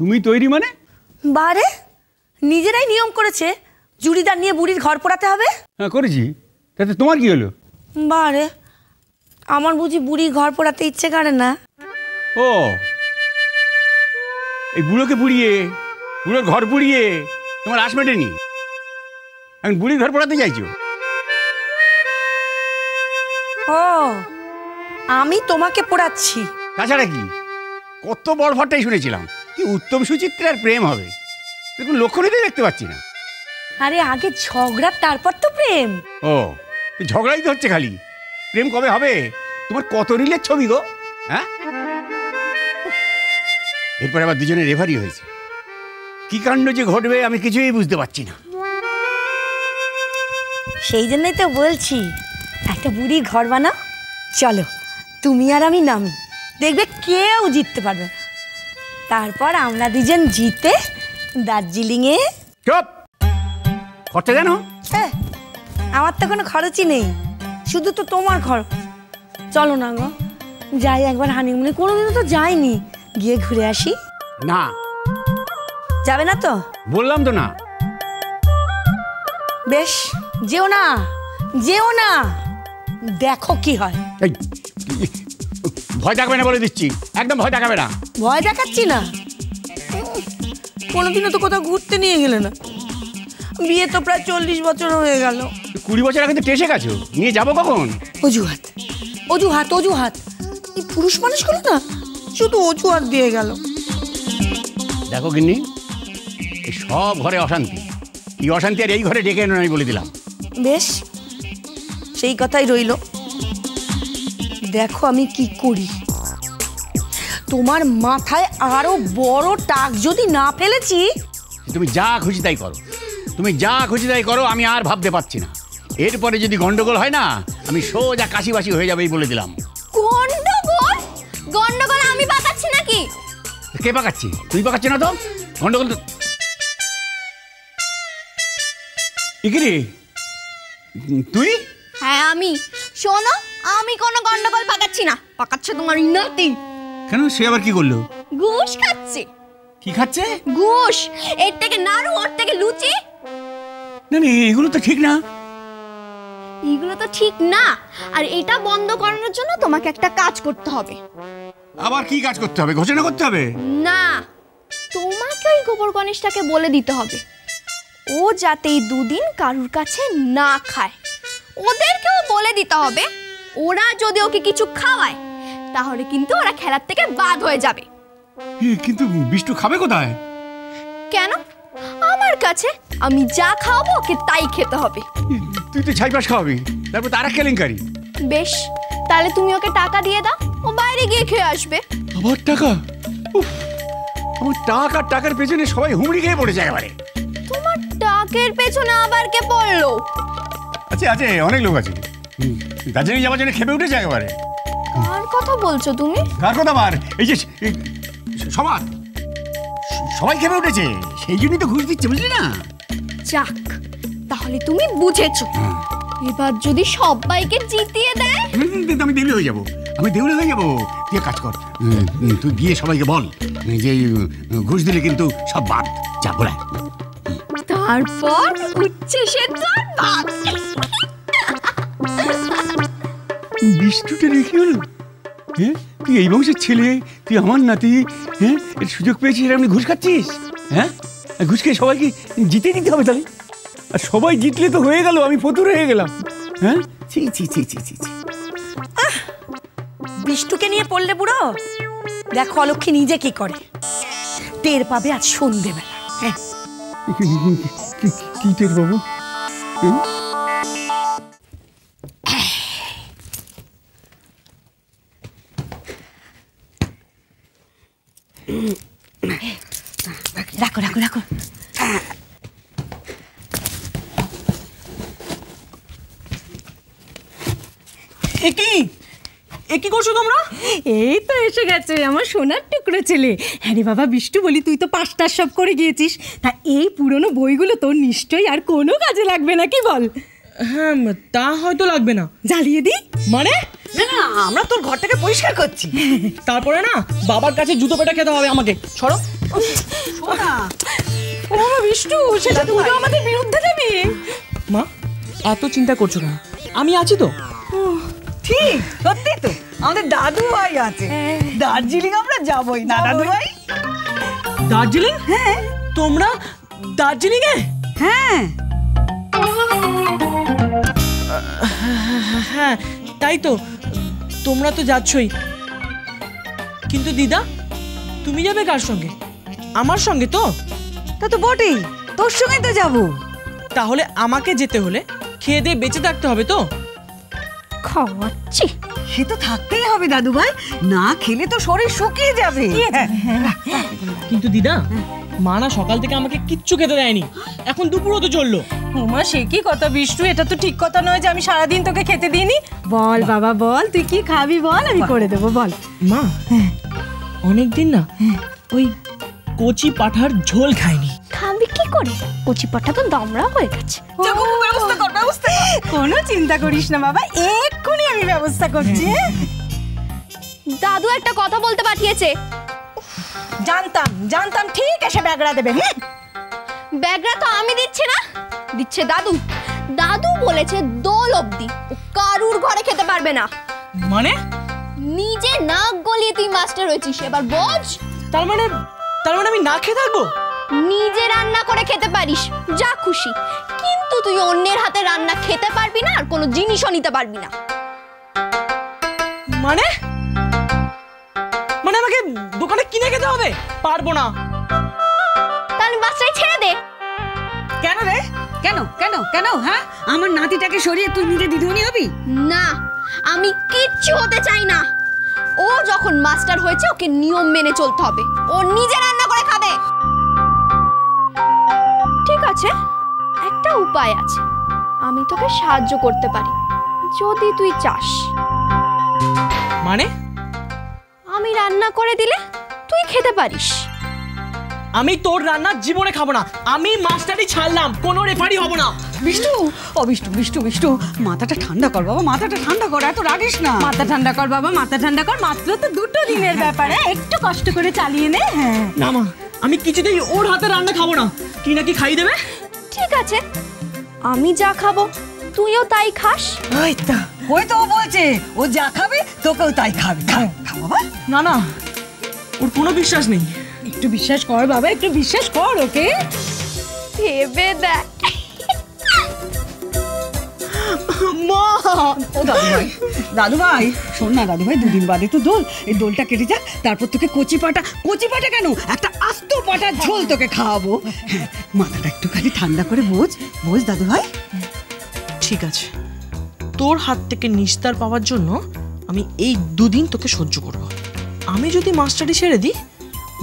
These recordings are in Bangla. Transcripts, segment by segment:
তুমি তৈরি মানে? বারে নিজেরাই নিয়ম করেছে জুড়িদার নিয়ে বুড়ির ঘর পোড়াতে হবে। হ্যাঁ করেছি, তাতে তোমার কি হলো? বারে আমার বুঝি বুড়ি ঘর পোড়াতে ইচ্ছে করে না। ও এই বুড়োকে পুড়িয়ে, বুড়োর ঘর পুড়িয়ে তোমার আশ মেটেনি, এখন বুড়ির ঘর পোড়াতে চাইছো? ও আমি তোমাকে পোড়াচ্ছি? তাছাড়া কি, কত বড় ভরটাই শুনেছিলাম কি উত্তম সুচিত্রার প্রেম হবে, দেখুন লক্ষণই তো দেখতে পাচ্ছি না। আরে আগে ঝগড়া তারপর তো প্রেম। ও ঝগড়াই তো হচ্ছে খালি, প্রেম কবে হবে? তোমার কত রিলের ছবি গো, হ্যাঁ? এরপরে আবার দুজনে রেফারি হয়েছে, কি কাণ্ড যে ঘটবে আমি কিছুই বুঝতে পারছি না। সেই জন্যই তো বলছি একটা বুড়ির ঘর বানাও, চলো তুমি আর আমি নামি, দেখবে কেউ জিততে পারবে না। তারপর আমরা দুজন জিতে দার্জিলিংয়ে। চুপ, খরচা কেন? আমার তো কোনো খরচই নেই, শুধু তো তোমার খরচ। চলো না গো যাই একবার হানিমুনে, কোনোদিনও তো যাইনি, গিয়ে ঘুরে আসি। না। যাবে না তো? বললাম তো না। বেশ যেও না, যেও না, দেখো কি হয়। এই ভয় দেখাবে না বলে দিচ্ছি, একদম ভয় দেখাবে না। ভয় দেখাচ্ছি না, কোনোদিনও তো কোথাও ঘুরতে নিয়ে গেলে না, বিয়ে তো প্রায় 40 বছর হয়ে গেল। 20 বছর আগে তো টেসে গেছো, নিয়ে যাবো কখন? অজুহাত অজুহাত অজুহাত, এই পুরুষ মানুষগুলো না শুধু অজুহাত দিয়ে গেল। দেখো গিন্নি, এই সব ঘরে অশান্তি, এই অশান্তি আর এই ঘরে ডেকে এনো আমি বলে দিলাম। বেশ সেই কথাই রইল, দেখো আমি কি করি। তোমার মাথায় আরো বড় টাক যদি না ফেলেছি। তুমি যা খুশি তাই করো, তুমি যা খুশি তাই করো, আমি আর ভাবতে পারছি না। এরপরে যদি গন্ডগোল হয় না, আমি সোজা কাশিবাসি হয়ে যাবে বলে দিলাম। গন্ডগোল? গন্ডগোল আমি পাকাচ্ছি নাকি? কে পাকাচ্ছি? তুই পাকাচ্ছি না তো গন্ডগোল তো। ইকিরে তুই? হ্যাঁ আমি। শোনো, আমি কোনো গন্ডগোল পাকাচ্ছি না, পাকাচ্ছে তোমার নাতি। কেন, সে আবার কি করলো? ঘুষ খাচ্ছে। কি খাচ্ছে? ঘুষ, এর থেকে নাড়ু, ওর থেকে লুচি। না না, এগুলো তো ঠিক না। এগুলো তো ঠিক না, আর এটা বন্ধ করানোর জন্য তোমাকে একটা কাজ করতে হবে। আবার কি কাজ করতে হবে? ঘোষণা করতে হবে? না, তোমাকে ওই গোবর গণেশটাকে বলে দিতে হবে ও যাতে এই 2 দিন কারুর কাছে না খায়। ওদেরকেও বলে দিতে হবে ওরা যদি ওকে কিছু খাওয়ায় তাহলে কিন্তু ওরা খেলার থেকে বাদ হয়ে যাবে। কিন্তু বিষ্টু খাবে কোথায়? কেন? আমার কাছে। আমি যা খাওয়াবো ওকে তাই খেতে হবে। তুই তো ছাইপাস খাওয়াবি, তারপর তারা কেলেঙ্কারি। বেশ, তাহলে তুমি ওকে টাকা দিয়ে দাও, ও বাইরে গিয়ে খেয়ে আসবে। আবার টাকা? আমার টাকা, টাকার পেছনে সবাই হুমড়ি খেয়ে পড়েছে একেবারে। তোমার টাকের পেছনে আবার কে পড়লো? আছে আছে, অনেক লোক আছে, দার্জিলিং যাওয়ার জন্য খেপে উঠেছে একেবারে। কার কথা বলছো তুমি? কার কথা? আবার এই যে সবাই খেপে উঠেছে, সেই জন্যই তো ঘুষ দিচ্ছে, বুঝলি না? যাক, তাহলে তুমি বুঝেছো। এবার যদি সবাইকে জিতিয়ে দেয় আমি দেউলে হয়ে যাবো, আমি দেউলে হয়ে যাবো। তুই কাজ কর, তুই গিয়ে সবাইকে বল যে ঘুষ দিলে কিন্তু সব বাদ, যা বলে। তারপর উচ্ছেসে ভাত। বিষ্টুটা রেখে হলো, হ্যাঁ? তুই এই বংশের ছেলে, তুই আমার নাতি, হ্যাঁ? এর সুযোগ পেয়েছিস, আপনি ঘুষ খাচ্ছিস, হ্যাঁ? ঘুষ খেয়ে সবাইকে জিতে দিতে হবে তাহলে, আর সবাই জিতলে তো হয়ে গেল, আমি ফতুর হয়ে গেলাম, হ্যাঁ? ছি ছি ছি ছি ছি। বিষ্টুকে নিয়ে পড়লে বুড়ো, দেখো অলক্ষী নিজে কি করে, টের পাবে আজ সন্ধ্যেবেলা। হ্যাঁ কি টের পাবো? রাখো রাখো রাখো। কি করছো তোমরা? এই তো এসে গেছে আমার সোনার টুকরো ছেলে। হ্যাঁ রে বাবা বিষ্টু, বলি তুই তো পাঁচটা সব করে গিয়েছিস, তা এই পুরনো বইগুলো তোর নিশ্চয়ই আর কোনো কাজে লাগবে না, কি বল? হ্যাঁ, তা হয়তো লাগবে না। জ্বালিয়ে দি মানে? না না, আমরা তোর ঘরটাকে পরিষ্কার করছি। তারপরে না বাবার কাছে জুতো পেটা খেতে হবে আমাকে। ছড়ো। ও বাবা বিষ্টু, সেটা তুই তো আমাদের বিরুদ্ধে যাবি। মা এত চিন্তা করছো কেন? আমি আছি তো। ঠিক, সত্যি তো আমাদের দাদু ভাই আছে। দার্জিলিং আমরা যাবই না দাদু ভাই? দার্জিলিং? হ্যাঁ। তোমরা দার্জিলিং এ? হ্যাঁ হ্যাঁ তাই তো, তোমরা তো যাচ্ছই, কিন্তু দিদা তুমি যাবে কার সঙ্গে? আমার সঙ্গে তো? তা তো বটেই, তোর সঙ্গে তো যাবো। তাহলে আমাকে যেতে হলে খেয়ে দিয়ে বেঁচে থাকতে হবে তো? খাওয়াচ্ছি। সে তো থাকতেই হবে দাদু ভাই, না খেলে তো শরীর শুকিয়ে যাবে। কিন্তু দিদা, মা না সকাল থেকে আমাকে কিচ্ছু খেতে দেয়নি, এখন দুপুর হতে চললো। উমা সে কি কথা বিষ্টু, এটা তো ঠিক কথা নয় যে আমি সারাদিন তোকে খেতে দিইনি। বল বাবা বল, তুই কি খাবি বল, আমি করে দেবো বল। মা অনেকদিন না ওই কচি পাঠার ঝোল খাইনি। খাবি কি করে? কচি পাঠা তো দামড়া হয়ে গেছে। ব্যবস্থা কর, ব্যবস্থা কর। কোনো চিন্তা করিস না বাবা, এক্ষুনি আমি ব্যবস্থা করছি। দাদু একটা কথা বলতে পাঠিয়েছে। জানতাম জানতাম ঠিক এসে ব্যাগরা দেবে। ব্যাগরা তো আমি দিচ্ছি না, দিচ্ছে দাদু। দাদু বলেছে দোল অবধি ও কারুর ঘরে খেতে পারবে না। মানে? নিজে নাক গলিয়ে তুই মাস্টার হয়েছিস, এবার বোঝ। তার মানে আমি না খেয়ে থাকবো? নিজে রান্না করে খেতে পারিস যা খুশি, কিন্তু তুই অন্যের হাতে রান্না খেতে পারবি না আর কোনো জিনিসও নিতে পারবি না। মানে আমাকে দোকানে কিনে খেতে হবে? পারবো না। তাহলে মাস্টারই ছেড়ে দে। কেন রে? কেন কেন কেন? হ্যাঁ, আমার নাতিটাকে সরিয়ে তুই নিজে দিদিমণি হবি? না, আমি কিচ্ছু হতে চাই না। ও যখন মাস্টার হয়েছে ওকে নিয়ম মেনে চলতে হবে, ও নিজে রান্না করে খাবে। ঠিক আছে, একটা উপায় আছে, আমি তোকে সাহায্য করতে পারি যদি তুই চাস। মানে? আমি রান্না করে দিলে তুই খেতে পারিস। আমি তোর রান্না জীবনে খাবো না, আমি মাস্টারই ছাড়লাম, কোনো রেফারি হব না। বিষ্টু, ও বিষ্টু বিষ্টু বিষ্টু, মাথাটা ঠান্ডা কর বাবা, মাথাটা ঠান্ডা কর, এত রাগিস না। মাথা ঠান্ডা কর বাবা, মাথা ঠান্ডা কর, মাত্র তো 2 দিনের ব্যাপারে, একটু কষ্ট করে চালিয়ে নে। হ্যাঁ না মা, আমি কিছুতেই ওর হাতে রান্না খাবো না। কি নাকি খাই দেবে? ঠিক আছে, আমি যা খাবো তুইও তাই খাস। ওই তো ও বলছে ও যা খাবে তোকেও তাই খাবে। খা বাবা। না না, ওর কোনো বিশ্বাস নেই। একটু বিশ্বাস কর বাবা, একটু বিশ্বাস কর ওকে। ভেবে দেখ। মা! ও দাদু ভাই, দাদু ভাই শোন না দাদু ভাই, 2 দিন বাদে তো দোল, এই দোলটা কেটে যাক, তারপর তোকে কচি পাটা কেন, একটা আস্ত পাটার ঝোল তোকে খাওয়াবো। হ্যাঁ, মাথাটা একটুখানি ঠান্ডা করে বোঝ দাদু ভাই। ঠিক আছে, তোর হাত থেকে নিস্তার পাওয়ার জন্য আমি এই 2 দিন তোকে সহ্য করব। আমি যদি মাস্টারি ছেড়ে দিই,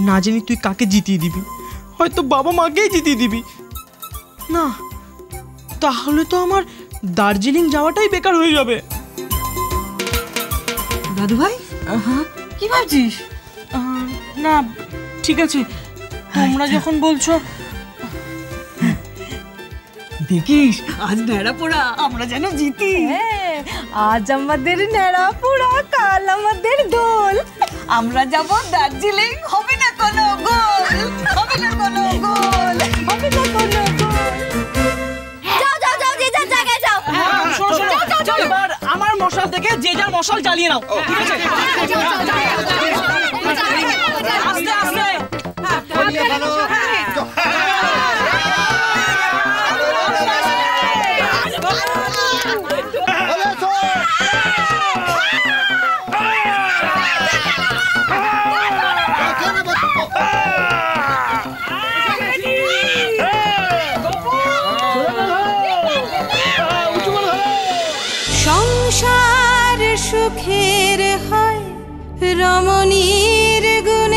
না জানি তুই কাকে জিতিয়ে দিবি, হয়তো বাবা মাকেই জিতিয়ে দিবি। না, তাহলে তো আমার দার্জিলিং যাওয়াটাই বেকার হয়ে যাবে। দাদু ভাই কি ভাবছিস? না ঠিক আছে, তোমরা যখন বলছো। দেখিস আজ ন্যাড়া পোড়া আমরা যেন জিতি। হ্যাঁ, আজ আমাদের নেড়া পোড়া, কাল আমাদের দোল। আমরা যাব দার্জিলিং, হবে না কোনো গোল, হবে না কোনো গোল, হবে না কোনো গোল। যাও যাও যাও, যে যার জায়গায় যাও। শোনো শোনো, এবার আমার মশাল থেকে যে যার মশাল জ্বালিয়ে নাও, ঠিক আছে? আস্তে আস্তে। সংসার সুখের হয় রমণীর গুণ।